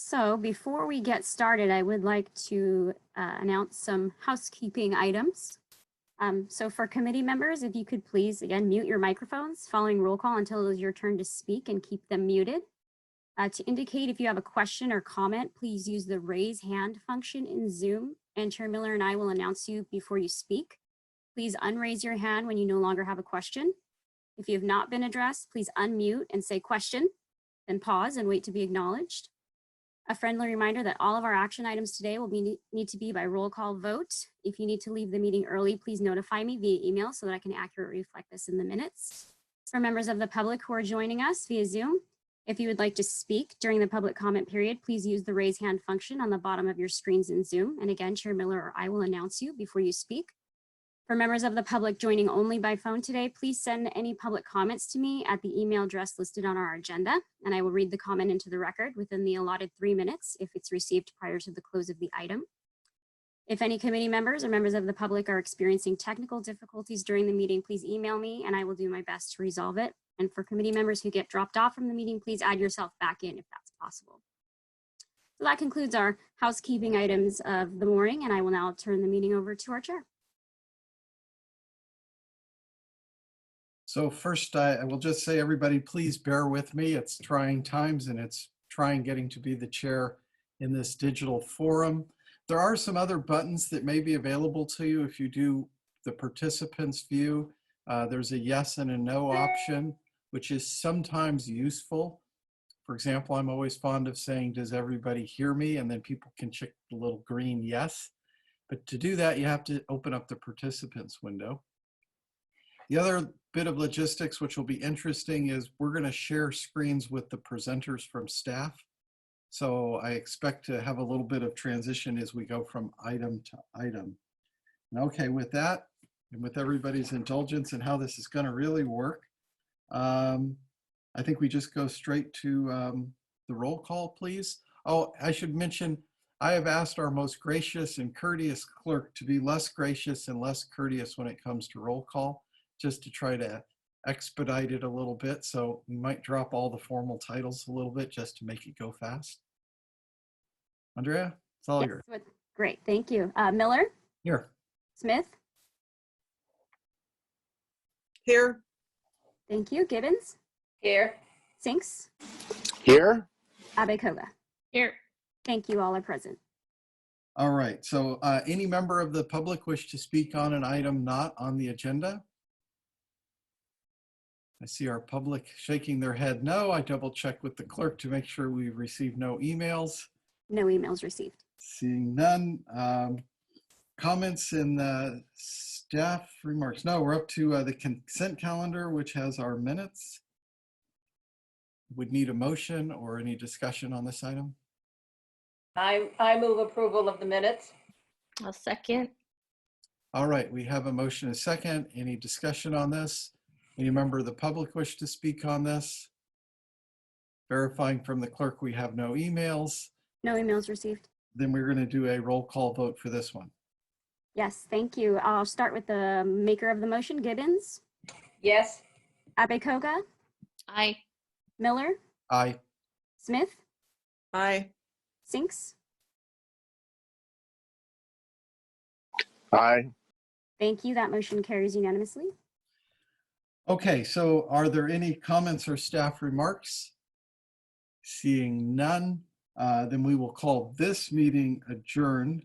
So before we get started, I would like to announce some housekeeping items. So for committee members, if you could please, again, mute your microphones following roll call until it is your turn to speak and keep them muted. To indicate if you have a question or comment, please use the raise hand function in Zoom, and Chair Miller and I will announce you before you speak. Please unraise your hand when you no longer have a question. If you have not been addressed, please unmute and say question, then pause and wait to be acknowledged. A friendly reminder that all of our action items today will need to be by roll call vote. If you need to leave the meeting early, please notify me via email so that I can accurately reflect this in the minutes. For members of the public who are joining us via Zoom, if you would like to speak during the public comment period, please use the raise hand function on the bottom of your screens in Zoom. And again, Chair Miller or I will announce you before you speak. For members of the public joining only by phone today, please send any public comments to me at the email address listed on our agenda, and I will read the comment into the record within the allotted 3 minutes if it's received prior to the close of the item. If any committee members or members of the public are experiencing technical difficulties during the meeting, please email me and I will do my best to resolve it. And for committee members who get dropped off from the meeting, please add yourself back in if that's possible. So that concludes our housekeeping items of the morning, and I will now turn the meeting over to our chair. So first, I will just say, everybody, please bear with me. It's trying times, and it's trying getting to be the chair in this digital forum. There are some other buttons that may be available to you if you do the participants view. There's a yes and a no option, which is sometimes useful. For example, I'm always fond of saying, does everybody hear me? And then people can check the little green yes. But to do that, you have to open up the participants window. The other bit of logistics, which will be interesting, is we're going to share screens with the presenters from staff. So I expect to have a little bit of transition as we go from item to item. And okay, with that, and with everybody's indulgence and how this is going to really work, I think we just go straight to the roll call, please. Oh, I should mention, I have asked our most gracious and courteous clerk to be less gracious and less courteous when it comes to roll call, just to try to expedite it a little bit. So we might drop all the formal titles a little bit just to make it go fast. Andrea, it's all yours. Great, thank you. Miller? Here. Smith? Here. Thank you. Gibbons? Here. Sinks? Here. Abekoga? Here. Thank you, all are present. All right, so any member of the public wish to speak on an item not on the agenda? I see our public shaking their head no. I double check with the clerk to make sure we've received no emails. No emails received. Seeing none. Comments in the staff remarks? No, we're up to the consent calendar, which has our minutes. Would need a motion or any discussion on this item? I move approval of the minutes. I'll second. All right, we have a motion and a second. Any discussion on this? Any member of the public wish to speak on this? Verifying from the clerk, we have no emails. No emails received. Then we're going to do a roll call vote for this one. Yes, thank you. I'll start with the maker of the motion, Gibbons. Yes. Abekoga. Aye. Miller. Aye. Smith. Aye. Sinks. Aye. Thank you. That motion carries unanimously. Okay, so are there any comments or staff remarks? Seeing none, then we will call this meeting adjourned